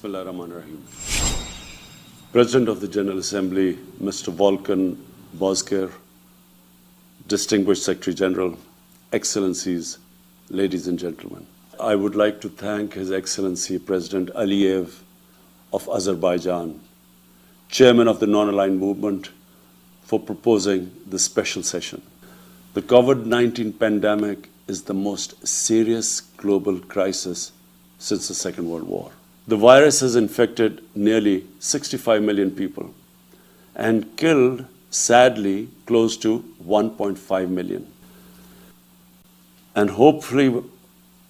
Bismillahirrahmanirrahim. President of the General Assembly, Mr. Volkan Bozkir, Distinguished Secretary General, Excellencies, ladies and gentlemen. I would like to thank His Excellency President Aliyev of Azerbaijan, Chairman of the Non-Aligned Movement, for proposing this special session. The COVID-19 pandemic is the most serious global crisis since the Second World War. The virus has infected nearly 65 million people and killed, sadly, close to 1.5 million. And hopefully,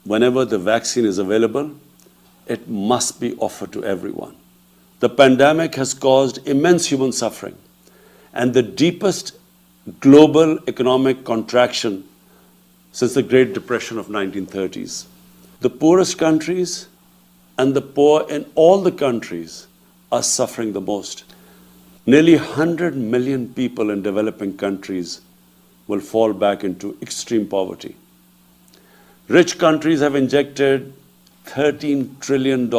whenever the vaccine is available, it must be offered to everyone. The pandemic has caused immense human suffering and the deepest global economic contraction since the Great Depression of 1930s. The poorest countries and the poor in all the countries are suffering the most. Nearly 100 million people in developing countries will fall back into extreme poverty. Rich countries have injected $13 trillion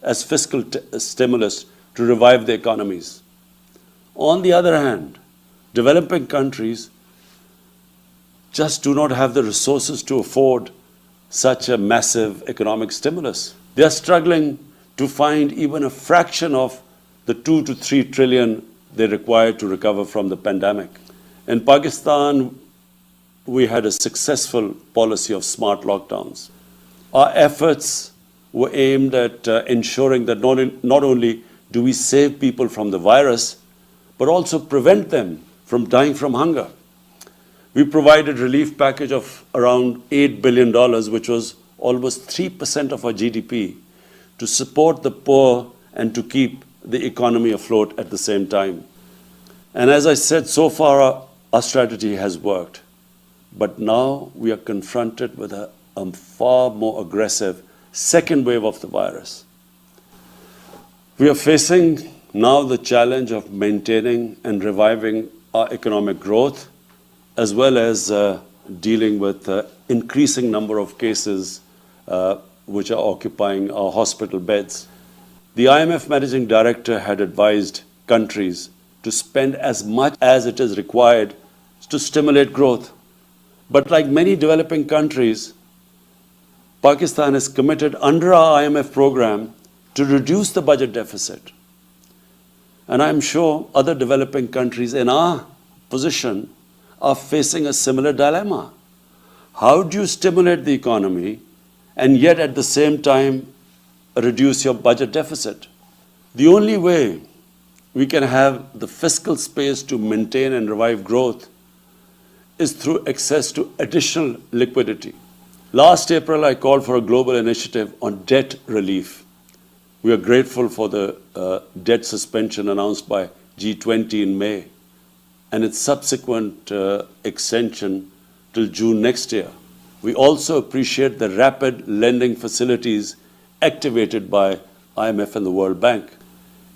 as fiscal stimulus to revive their economies. On the other hand, developing countries just do not have the resources to afford such a massive economic stimulus. They are struggling to find even a fraction of the 2 to 3 trillion they require to recover from the pandemic. In Pakistan, we had a successful policy of smart lockdowns. Our efforts were aimed at ensuring that not only do we save people from the virus, but also prevent them from dying from hunger. We provided a relief package of around $8 billion, which was almost 3% of our GDP, to support the poor and to keep the economy afloat at the same time. And as I said, so far our strategy has worked. But now we are confronted with a far more aggressive second wave of the virus. We are facing now the challenge of maintaining and reviving our economic growth, as well as dealing with increasing number of cases which are occupying our hospital beds. The IMF Managing Director had advised countries to spend as much as it is required to stimulate growth. But like many developing countries, Pakistan is committed under our IMF program to reduce the budget deficit. And I'm sure other developing countries in our position are facing a similar dilemma. How do you stimulate the economy and yet at the same time reduce your budget deficit? The only way we can have the fiscal space to maintain and revive growth is through access to additional liquidity. Last April, I called for a global initiative on debt relief. We are grateful for the debt suspension announced by G20 in May and its subsequent extension till June next year. We also appreciate the rapid lending facilities activated by IMF and the World Bank.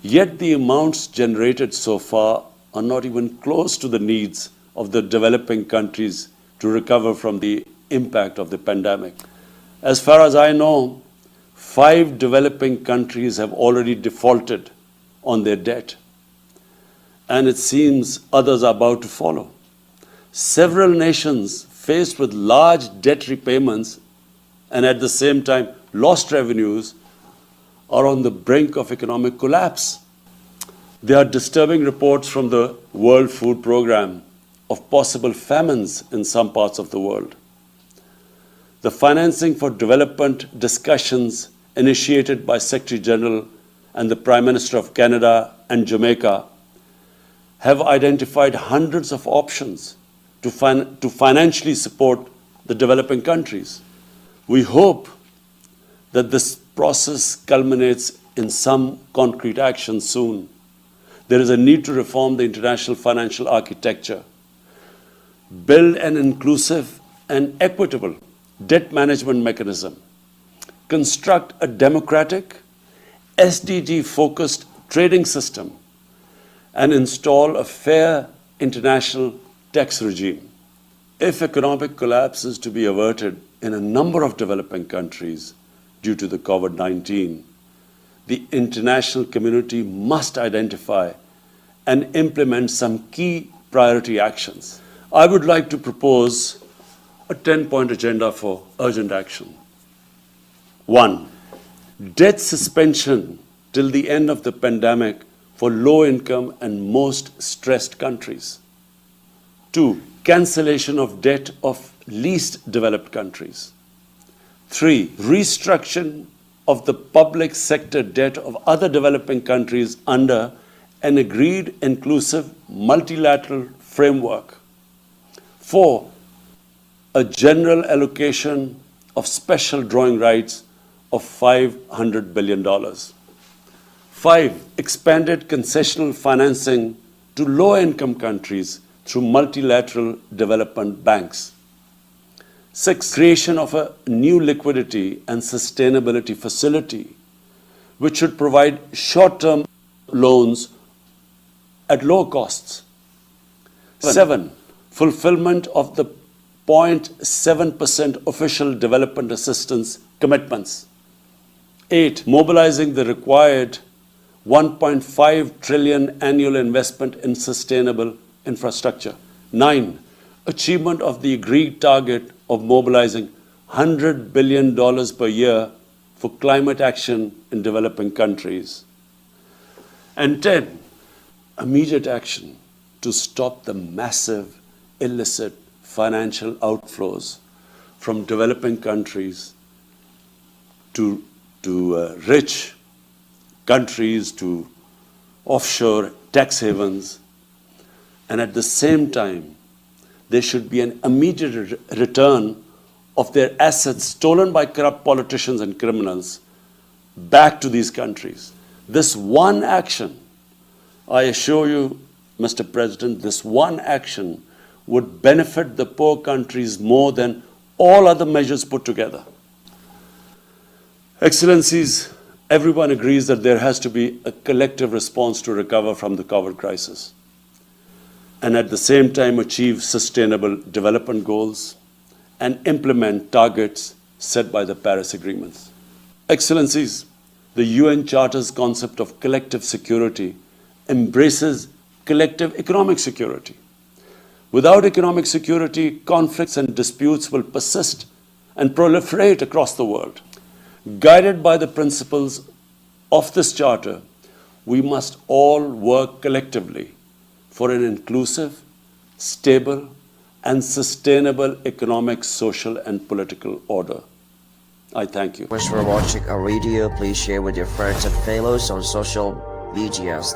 Yet the amounts generated so far are not even close to the needs of the developing countries to recover from the impact of the pandemic. As far as I know, 5 developing countries have already defaulted on their debt, and it seems others are about to follow. Several nations faced with large debt repayments and at the same time lost revenues are on the brink of economic collapse. There are disturbing reports from the World Food Programme of possible famines in some parts of the world. The financing for development discussions initiated by Secretary General and the Prime Minister of Canada and Jamaica have identified hundreds of options to financially support the developing countries. We hope that this process culminates in some concrete action soon. There is a need to reform the international financial architecture, build an inclusive and equitable debt management mechanism, construct a democratic, SDG-focused trading system, and install a fair international tax regime. If economic collapse is to be averted in a number of developing countries due to the COVID-19, the international community must identify and implement some key priority actions. I would like to propose a 10-point agenda for urgent action. 1. Debt suspension till the end of the pandemic for low-income and most stressed countries. 2. Cancellation of debt of least developed countries. 3. Restructuring of the public sector debt of other developing countries under an agreed inclusive multilateral framework. 4. A general allocation of special drawing rights of $500 billion. 5. Expanded concessional financing to low-income countries through multilateral development banks. 6. Creation of a new liquidity and sustainability facility, which should provide short-term loans at low costs. 7. Fulfillment of the 0.7% official development assistance commitments. 8. Mobilizing the required 1.5 trillion annual investment in sustainable infrastructure. 9. Achievement of the agreed target of mobilizing $100 billion per year for climate action in developing countries. And 10. Immediate action to stop the massive illicit financial outflows from developing countries to rich countries, to offshore tax havens. And at the same time, there should be an immediate return of their assets stolen by corrupt politicians and criminals back to these countries. This one action, I assure you, Mr. President, this one action would benefit the poor countries more than all other measures put together. Excellencies, everyone agrees that there has to be a collective response to recover from the COVID crisis and at the same time achieve sustainable development goals and implement targets set by the Paris Agreements. Excellencies, the UN Charter's concept of collective security embraces collective economic security. Without economic security, conflicts and disputes will persist and proliferate across the world. Guided by the principles of this Charter, we must all work collectively for an inclusive, stable, and sustainable economic, social, and political order. I thank you. Thanks for watching our video. Please share with your friends and fellows on social medias.